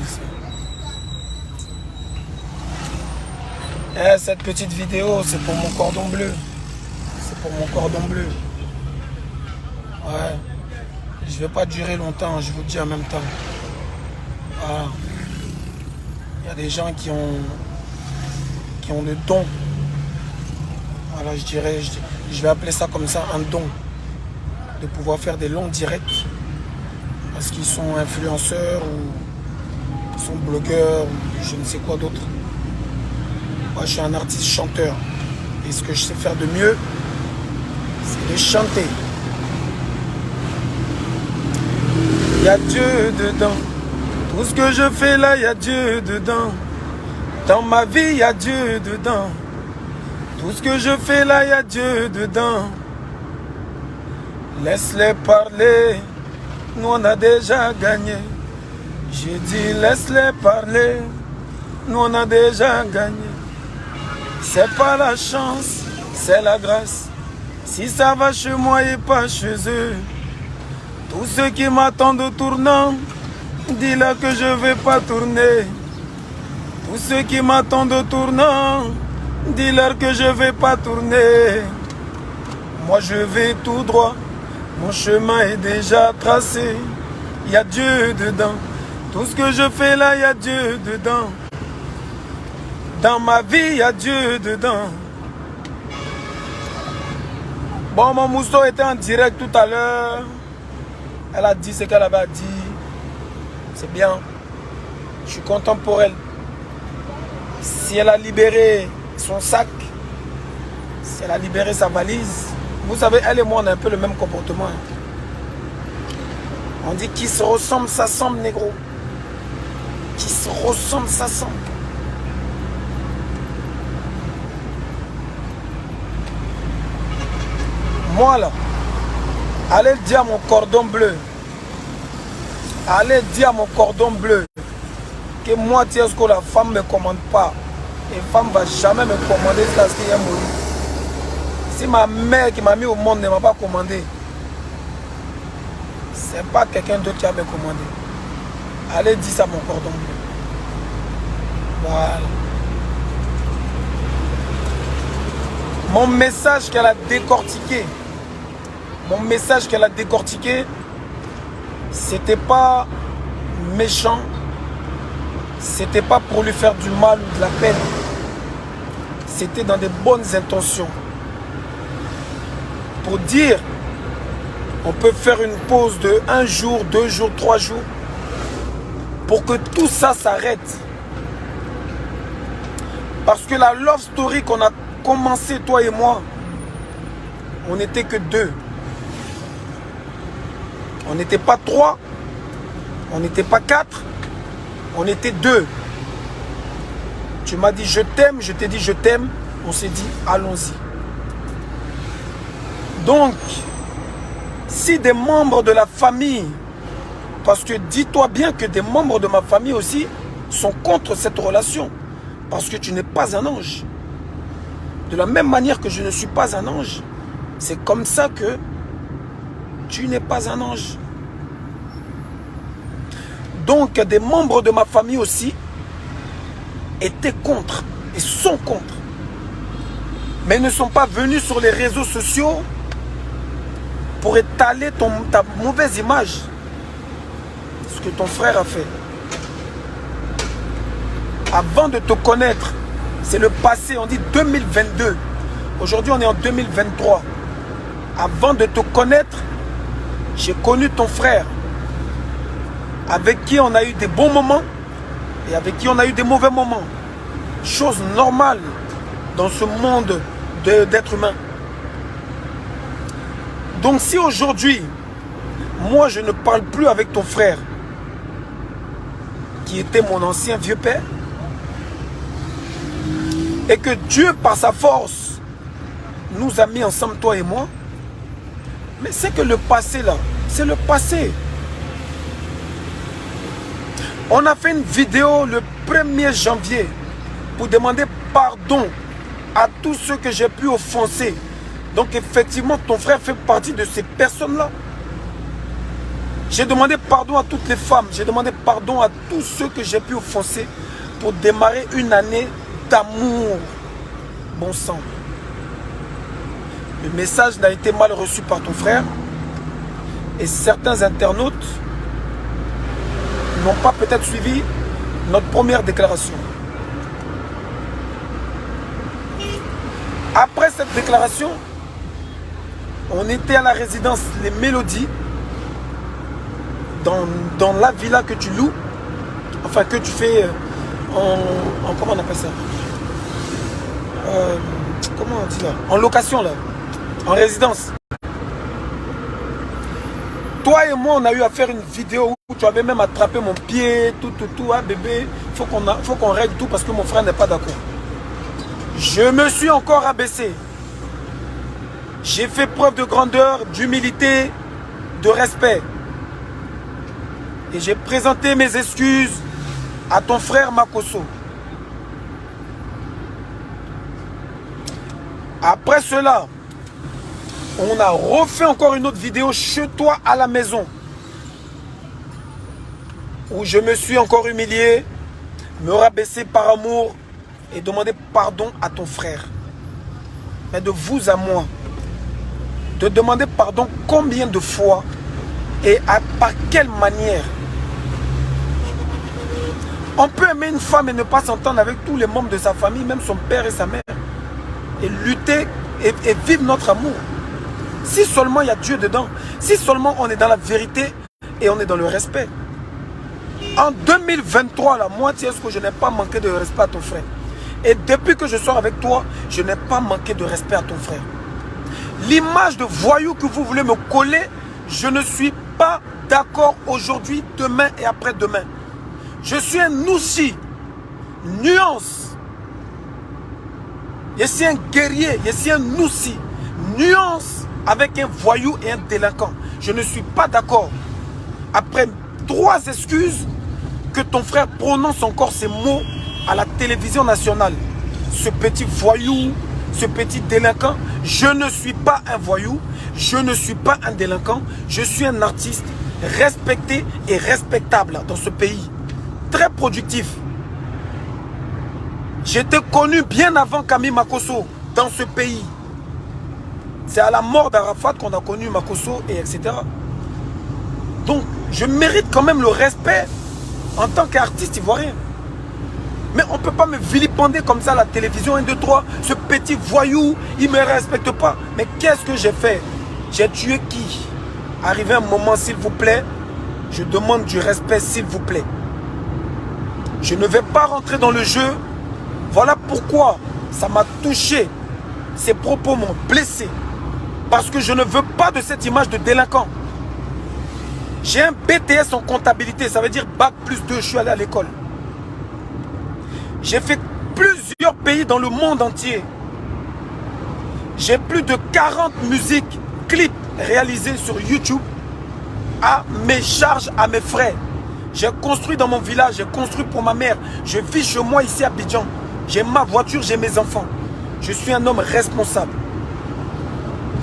ici. Eh, cette petite vidéo, c'est pour mon cordon bleu. C'est pour mon cordon bleu. Ouais. Je ne vais pas durer longtemps, je vous dis en même temps. Voilà. Il y a des gens qui ont le don. Voilà, je dirais, je vais appeler ça comme ça, un don. De pouvoir faire des longs directs. Parce qu'ils sont influenceurs ou sont blogueurs ou je ne sais quoi d'autre. Moi, je suis un artiste chanteur. Et ce que je sais faire de mieux, c'est de chanter. Il y a Dieu dedans. Tout ce que je fais là, il y a Dieu dedans. Dans ma vie, il y a Dieu dedans. Tout ce que je fais là, il y a Dieu dedans. Laisse-les parler. Nous, on a déjà gagné. J'ai dit, laisse-les parler. Nous, on a déjà gagné. C'est pas la chance, c'est la grâce. Si ça va chez moi et pas chez eux. Tous ceux qui m'attendent au tournant, dis-leur que je vais pas tourner. Tous ceux qui m'attendent au tournant, dis-leur que je vais pas tourner. Moi je vais tout droit, mon chemin est déjà tracé. Il y a Dieu dedans, tout ce que je fais là, il y a Dieu dedans. Dans ma vie, il y a Dieu dedans. Bon, mon mousseau était en direct tout à l'heure. Elle a dit ce qu'elle avait dit. C'est bien. Je suis content pour elle. Si elle a libéré son sac, si elle a libéré sa valise, vous savez, elle et moi, on a un peu le même comportement. On dit qui se ressemble, ça semble, négro. Qui se ressemble, ça semble. Moi là, allez dire à mon cordon bleu, allez dire à mon cordon bleu que moi, tiens, ce que la femme ne me commande pas, et femme ne va jamais me commander parce qu'il y a mouru. Si ma mère qui m'a mis au monde ne m'a pas commandé, c'est pas quelqu'un d'autre qui va me commander. Allez dire ça à mon cordon bleu. Voilà. Mon message qu'elle a décortiqué, c'était pas méchant, c'était pas pour lui faire du mal ou de la peine, c'était dans de bonnes intentions. Pour dire, on peut faire une pause de 1 jour, 2 jours, 3 jours, pour que tout ça s'arrête. Parce que la love story qu'on a commencé, toi et moi, on n'était que 2. On n'était pas 3, on n'était pas 4, on était 2. Tu m'as dit je t'aime, je t'ai dit je t'aime, on s'est dit allons-y. Donc, si des membres de la famille, parce que dis-toi bien que des membres de ma famille aussi sont contre cette relation, parce que tu n'es pas un ange. De la même manière que je ne suis pas un ange, c'est comme ça que tu n'es pas un ange. Donc, des membres de ma famille aussi étaient contre et sont contre. Mais ils ne sont pas venus sur les réseaux sociaux pour étaler ta mauvaise image. Ce que ton frère a fait. Avant de te connaître, c'est le passé, on dit 2022. Aujourd'hui, on est en 2023. Avant de te connaître, j'ai connu ton frère, avec qui on a eu des bons moments et avec qui on a eu des mauvais moments. Chose normale dans ce monde d'êtres humains. Donc si aujourd'hui, moi je ne parle plus avec ton frère, qui était mon ancien vieux père, et que Dieu par sa force nous a mis ensemble, toi et moi, mais c'est que le passé là, c'est le passé. On a fait une vidéo le 1er janvier pour demander pardon à tous ceux que j'ai pu offenser. Donc effectivement, ton frère fait partie de ces personnes-là. J'ai demandé pardon à toutes les femmes. J'ai demandé pardon à tous ceux que j'ai pu offenser pour démarrer une année d'amour. Bon sang. Le message n'a été mal reçu par ton frère. Et certains internautes n'ont pas peut-être suivi notre première déclaration. Après cette déclaration, on était à la résidence Les Mélodies, dans la villa que tu loues, enfin que tu fais comment on appelle ça, comment on dit là, en location là, en résidence. Toi et moi, on a eu à faire une vidéo où tu avais même attrapé mon pied, tout, hein, bébé, faut qu'on règle tout parce que mon frère n'est pas d'accord. Je me suis encore abaissé. J'ai fait preuve de grandeur, d'humilité, de respect. Et j'ai présenté mes excuses à ton frère Makosso. Après cela, on a refait encore une autre vidéo chez toi à la maison. Où je me suis encore humilié, me rabaisser par amour et demander pardon à ton frère. Mais de vous à moi, de demander pardon combien de fois et par quelle manière. On peut aimer une femme et ne pas s'entendre avec tous les membres de sa famille, même son père et sa mère, et lutter et vivre notre amour. Si seulement il y a Dieu dedans, si seulement on est dans la vérité et on est dans le respect. En 2023, là, moi, tu sais ce que je n'ai pas manqué de respect à ton frère. Et depuis que je sors avec toi, je n'ai pas manqué de respect à ton frère. L'image de voyou que vous voulez me coller, je ne suis pas d'accord aujourd'hui, demain et après-demain. Je suis un Noussi, nuance. Je suis un guerrier, je suis un Noussi, nuance avec un voyou et un délinquant. Je ne suis pas d'accord. Après 3 excuses, que ton frère prononce encore ces mots à la télévision nationale. Ce petit voyou, ce petit délinquant, je ne suis pas un voyou, je ne suis pas un délinquant, je suis un artiste respecté et respectable dans ce pays. Très productif. J'étais connu bien avant Camille Makosso dans ce pays. C'est à la mort d'Arafat qu'on a connu Makosso et etc. Donc, je mérite quand même le respect en tant qu'artiste ivoirien. Mais on ne peut pas me vilipender comme ça à la télévision, 1, 2, 3, ce petit voyou, il ne me respecte pas. Mais qu'est-ce que j'ai fait? J'ai tué qui? Arrivé un moment, s'il vous plaît, je demande du respect, s'il vous plaît. Je ne vais pas rentrer dans le jeu. Voilà pourquoi ça m'a touché. Ces propos m'ont blessé. Parce que je ne veux pas de cette image de délinquant. J'ai un BTS en comptabilité, ça veut dire Bac plus 2, je suis allé à l'école. J'ai fait plusieurs pays dans le monde entier. J'ai plus de 40 musiques, clips réalisés sur YouTube à mes charges, à mes frais. J'ai construit dans mon village, j'ai construit pour ma mère. Je vis chez moi ici à Abidjan. J'ai ma voiture, j'ai mes enfants. Je suis un homme responsable.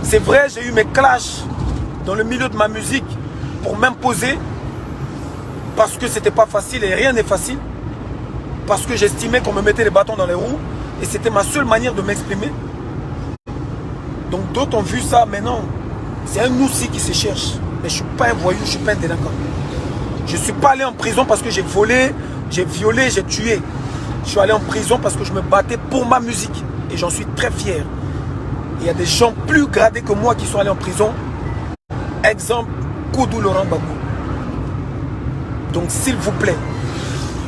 C'est vrai, j'ai eu mes clashs dans le milieu de ma musique pour m'imposer parce que c'était pas facile et rien n'est facile. Parce que j'estimais qu'on me mettait les bâtons dans les roues et c'était ma seule manière de m'exprimer. Donc d'autres ont vu ça, mais non. C'est un Noussi qui se cherche. Mais je ne suis pas un voyou, je ne suis pas un délinquant. Je ne suis pas allé en prison parce que j'ai volé, j'ai violé, j'ai tué. Je suis allé en prison parce que je me battais pour ma musique. Et j'en suis très fier. Il y a des gens plus gradés que moi qui sont allés en prison. Exemple, Koudou Laurent Gbagbo. Donc s'il vous plaît,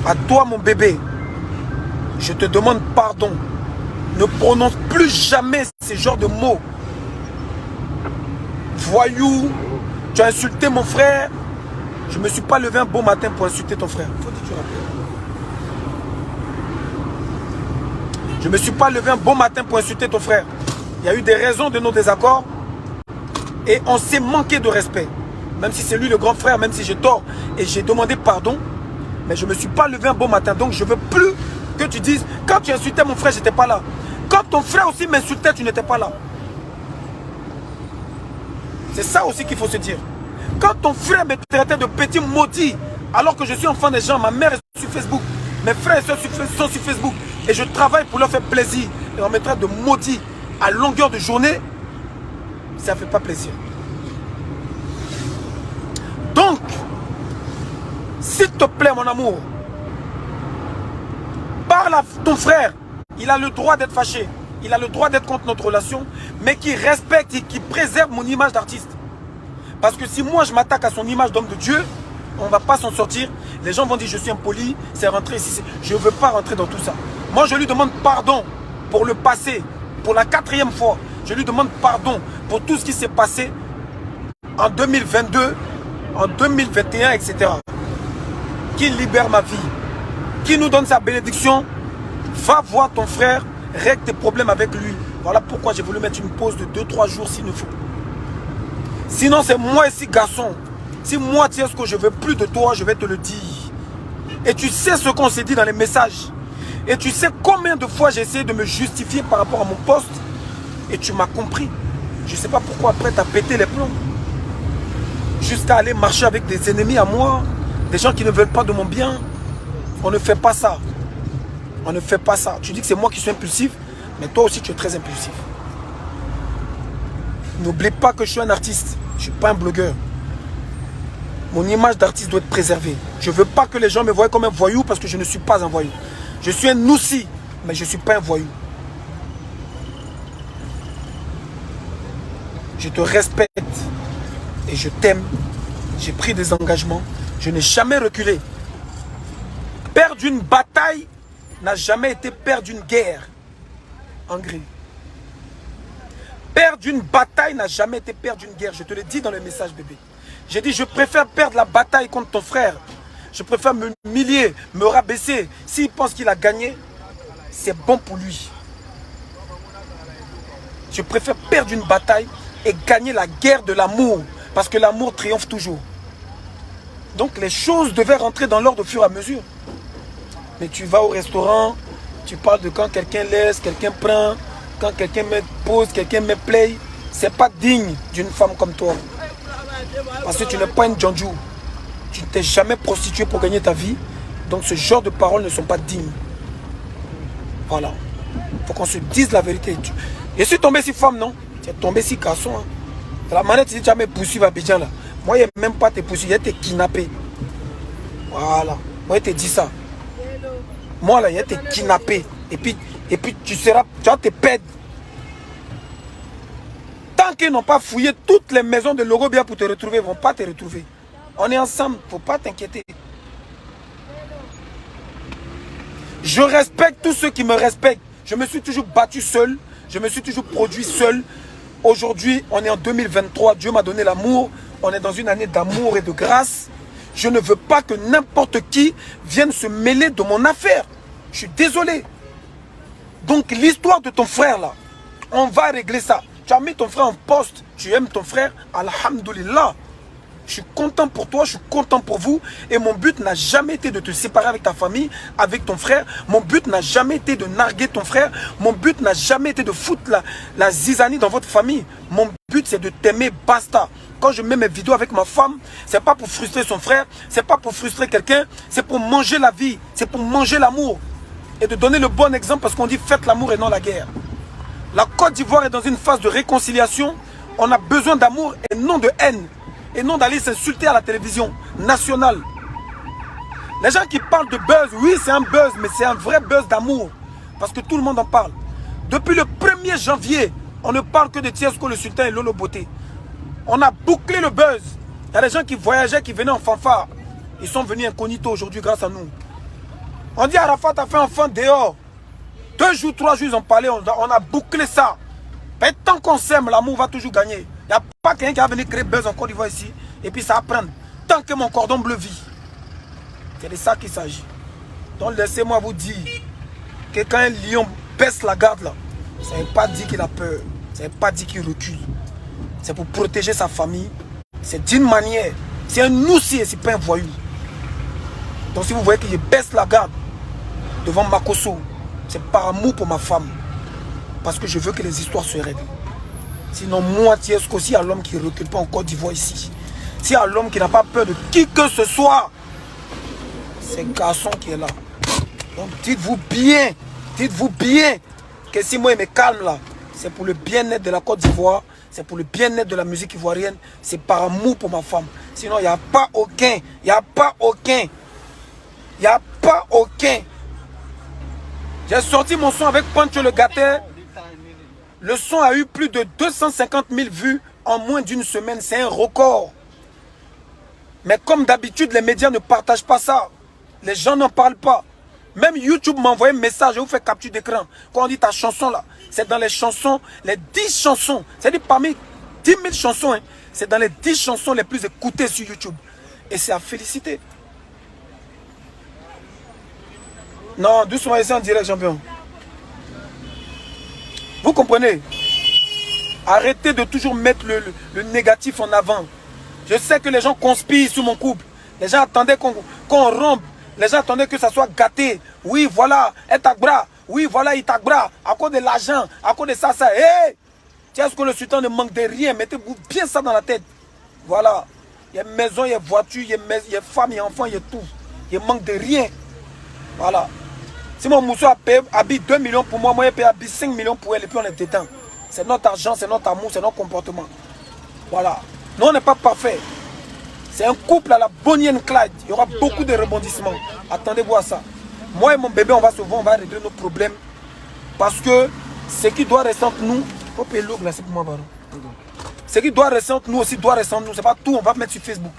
à toi mon bébé, je te demande pardon. Ne prononce plus jamais ces genres de mots. Voyou, tu as insulté mon frère. Je ne me suis pas levé un beau matin pour insulter ton frère. Faut que tu rappelles. Je ne me suis pas levé un bon matin pour insulter ton frère. Il y a eu des raisons de nos désaccords. Et on s'est manqué de respect. Même si c'est lui le grand frère, même si j'ai tort. Et j'ai demandé pardon. Mais je ne me suis pas levé un bon matin. Donc je ne veux plus que tu dises, quand tu insultais mon frère, je n'étais pas là. Quand ton frère aussi m'insultait, tu n'étais pas là. C'est ça aussi qu'il faut se dire. Quand ton frère me traitait de petit maudit, alors que je suis enfant des gens, ma mère est sur Facebook, mes frères et soeurs sont sur Facebook, et je travaille pour leur faire plaisir, et on me traite de maudit à longueur de journée, ça ne fait pas plaisir. Donc, s'il te plaît, mon amour, parle à ton frère. Il a le droit d'être fâché. Il a le droit d'être contre notre relation, mais qui respecte et qui préserve mon image d'artiste. Parce que si moi, je m'attaque à son image d'homme de Dieu, on ne va pas s'en sortir. Les gens vont dire, je suis impoli, c'est rentré ici. Je ne veux pas rentrer dans tout ça. Moi, je lui demande pardon pour le passé, pour la 4e fois. Je lui demande pardon pour tout ce qui s'est passé en 2022, en 2021, etc. Qu'il libère ma vie, qu'il nous donne sa bénédiction. Va voir ton frère, règle tes problèmes avec lui. Voilà pourquoi j'ai voulu mettre une pause de 2-3 jours s'il nous faut. Sinon, c'est moi ici, garçon. Si moi, tu sais ce que je veux plus de toi, je vais te le dire. Et tu sais ce qu'on s'est dit dans les messages. Et tu sais combien de fois j'ai essayé de me justifier par rapport à mon poste. Et tu m'as compris. Je ne sais pas pourquoi après tu as pété les plombs. Jusqu'à aller marcher avec des ennemis à moi. Des gens qui ne veulent pas de mon bien. On ne fait pas ça. On ne fait pas ça. Tu dis que c'est moi qui suis impulsif. Mais toi aussi tu es très impulsif. N'oublie pas que je suis un artiste. Je ne suis pas un blogueur. Mon image d'artiste doit être préservée. Je ne veux pas que les gens me voient comme un voyou parce que je ne suis pas un voyou. Je suis un noussi, mais je ne suis pas un voyou. Je te respecte et je t'aime. J'ai pris des engagements. Je n'ai jamais reculé. Perdre une bataille n'a jamais été perdre une guerre. En gris. Perdre une bataille n'a jamais été perdre une guerre. Je te le dis dans le message, bébé. J'ai dit, je préfère perdre la bataille contre ton frère. Je préfère me humilier, me rabaisser. S'il pense qu'il a gagné, c'est bon pour lui. Je préfère perdre une bataille et gagner la guerre de l'amour. Parce que l'amour triomphe toujours. Donc les choses devaient rentrer dans l'ordre au fur et à mesure. Mais tu vas au restaurant, tu parles de quand quelqu'un laisse, quelqu'un prend, quand quelqu'un me pose, quelqu'un me play. C'est pas digne d'une femme comme toi. Parce que tu n'es pas une Djanjou. Tu ne t'es jamais prostituée pour gagner ta vie. Donc ce genre de paroles ne sont pas dignes. Voilà. Il faut qu'on se dise la vérité. Je suis tombé si femme, non? Tu es tombé si garçon. Hein? La manette, tu as mes poursuivi à Abidjan là. Moi, il n'y a même pas tes poursuivis, il y a tes kidnappés. Voilà. Moi, je te dis ça. Moi, là, il y a tes kidnappés. Et puis tu vas te perdre. Tant qu'ils n'ont pas fouillé toutes les maisons de Logobia pour te retrouver, ils ne vont pas te retrouver. On est ensemble, il ne faut pas t'inquiéter. Je respecte tous ceux qui me respectent. Je me suis toujours battu seul. Je me suis toujours produit seul. Aujourd'hui, on est en 2023. Dieu m'a donné l'amour. On est dans une année d'amour et de grâce. Je ne veux pas que n'importe qui vienne se mêler de mon affaire. Je suis désolé. Donc l'histoire de ton frère là, on va régler ça. Tu as mis ton frère en poste. Tu aimes ton frère. Alhamdulillah. Je suis content pour toi, je suis content pour vous. Et mon but n'a jamais été de te séparer avec ta famille, avec ton frère. Mon but n'a jamais été de narguer ton frère. Mon but n'a jamais été de foutre la zizanie dans votre famille. Mon but, c'est de t'aimer, basta. Quand je mets mes vidéos avec ma femme, c'est pas pour frustrer son frère, c'est pas pour frustrer quelqu'un, c'est pour manger la vie, c'est pour manger l'amour. Et de donner le bon exemple parce qu'on dit faites l'amour et non la guerre. La Côte d'Ivoire est dans une phase de réconciliation. On a besoin d'amour et non de haine. Et non d'aller s'insulter à la télévision nationale. Les gens qui parlent de buzz, oui c'est un buzz, mais c'est un vrai buzz d'amour. Parce que tout le monde en parle. Depuis le 1er janvier, on ne parle que de Tiesco le Sultan et Lolo Beauté. On a bouclé le buzz. Il y a des gens qui voyageaient, qui venaient en fanfare. Ils sont venus incognito aujourd'hui grâce à nous. On dit Arafat a fait enfant dehors. 2 jours, 3 jours, ils ont parlé, on a bouclé ça. Et tant qu'on s'aime, l'amour va toujours gagner. Il n'y a pas quelqu'un qui va venir créer buzz en Côte d'Ivoire ici. Et puis ça va prendre. Tant que mon cordon bleu vit. C'est de ça qu'il s'agit. Donc laissez-moi vous dire que quand un lion baisse la garde là, ça ne veut pas dire qu'il a peur. Ça ne veut pas dire qu'il recule. C'est pour protéger sa famille. C'est d'une manière. C'est un noussi et c'est pas un voyou. Donc si vous voyez que je baisse la garde devant Makosso, c'est par amour pour ma femme. Parce que je veux que les histoires se règlent. Sinon, moi, Tiesco aussi à l'homme qui ne recule pas en Côte d'Ivoire ici. appartient à l'homme qui n'a pas peur de qui que ce soit. C'est garçon qui est là. Donc dites-vous bien que si moi je me calme là, c'est pour le bien-être de la Côte d'Ivoire, c'est pour le bien-être de la musique ivoirienne, c'est par amour pour ma femme. Sinon il n'y a pas aucun, il n'y a pas aucun. Il n'y a pas aucun. J'ai sorti mon son avec Pancho le Gâté. Le son a eu plus de 250 000 vues en moins d'une semaine. C'est un record. Mais comme d'habitude, les médias ne partagent pas ça. Les gens n'en parlent pas. Même YouTube m'a envoyé un message, je vous fais capture d'écran. Quand on dit ta chanson là, c'est dans les chansons, les 10 chansons. C'est-à-dire parmi 10 000 chansons, hein, c'est dans les 10 chansons les plus écoutées sur YouTube. Et c'est à féliciter. Non, doucement, ici en direct, champion. Vous comprenez? Arrêtez de toujours mettre le négatif en avant. Je sais que les gens conspirent sur mon couple. Les gens attendaient qu'on rompe. Les gens attendaient que ça soit gâté. Oui, voilà, Etagbra. Oui, voilà, Itagbra. À cause de l'argent, à cause de ça, ça. Hé! Tiens, est-ce que le sultan ne manque de rien? Mettez-vous bien ça dans la tête. Voilà. Il y a maison, il y a voiture, il y a femme, il y a enfant, il y a tout. Il manque de rien. Voilà. Si mon mousseau habite 2 millions pour moi, moi, je paye 5 millions pour elle et puis on est dedans. C'est notre argent, c'est notre amour, c'est notre comportement. Voilà. Nous, on n'est pas parfait. C'est un couple à la Bonnie and Clyde. Il y aura beaucoup de rebondissements. Attendez-vous à ça. Moi et mon bébé, on va se voir, on va régler nos problèmes. Parce que ce qui doit rester entre nous, faut payer l'eau glacée pour moi, pardon. Ce qui doit rester entre nous aussi doit rester entre nous. C'est pas tout, on va mettre sur Facebook.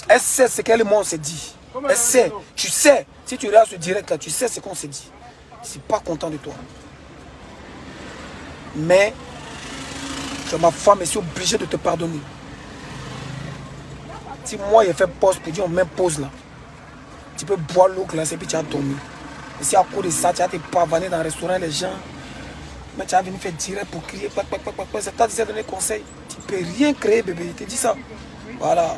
Elle sait ce qu'elle et moi on s'est dit. Elle sait. Tu sais, si tu regardes ce direct là, tu sais ce qu'on s'est dit. Je ne suis pas content de toi. Mais, tu es ma femme et je suis obligé de te pardonner. Si moi j'ai fait pause pour dire on met pause là, tu peux boire l'eau glacée et puis tu as dormi. Et si à cause de ça, tu as été pavané dans le restaurant, les gens, mais tu as venu faire direct pour crier, c'est toi qui t'as donné conseil. Tu ne peux rien créer, bébé, je te dis ça. Voilà.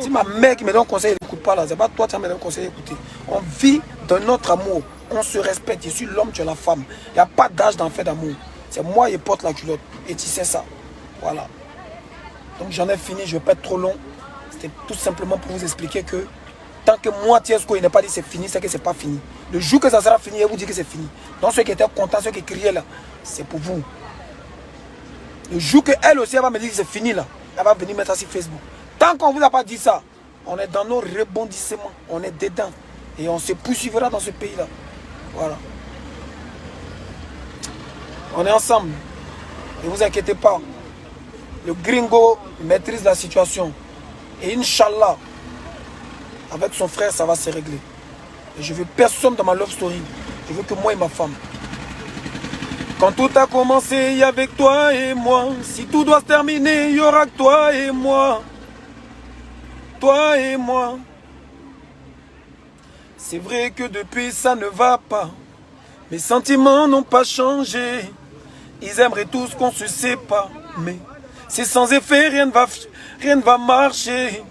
Si ma mère qui me donne conseil, elle n'écoute pas là, c'est pas toi qui me donne conseil d'écouter. On vit dans notre amour, on se respecte. Je suis l'homme, tu es la femme. Il n'y a pas d'âge d'en fait d'amour. C'est moi qui porte la culotte. Et tu sais ça. Voilà. Donc j'en ai fini, je ne vais pas être trop long. C'était tout simplement pour vous expliquer que tant que moi, Tiesco, il n'a pas dit c'est fini, c'est que c'est pas fini. Le jour que ça sera fini, il vous dit que c'est fini. Donc ceux qui étaient contents, ceux qui criaient là, c'est pour vous. Le jour qu'elle aussi, elle va me dire que c'est fini là, elle va venir mettre ça sur Facebook. Tant qu'on ne vous a pas dit ça, on est dans nos rebondissements, on est dedans. Et on se poursuivra dans ce pays là. Voilà. On est ensemble. Ne vous inquiétez pas. Le gringo maîtrise la situation. Et Inch'Allah, avec son frère, ça va se régler. Et je veux personne dans ma love story. Je veux que moi et ma femme. Quand tout a commencé, il y avait toi et moi. Si tout doit se terminer, il y aura que toi et moi. Toi et moi. C'est vrai que depuis ça ne va pas. Mes sentiments n'ont pas changé. Ils aimeraient tous qu'on se sépare. Mais c'est sans effet, rien ne va marcher.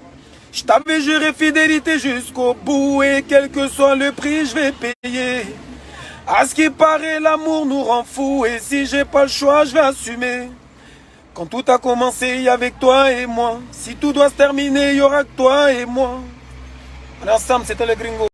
Je t'avais juré fidélité jusqu'au bout. Et quel que soit le prix, je vais payer. À ce qui paraît, l'amour nous rend fous. Et si j'ai pas le choix, je vais assumer. Quand tout a commencé, avec toi et moi. Si tout doit se terminer, il y aura que toi et moi. On est ensemble, c'était le gringo.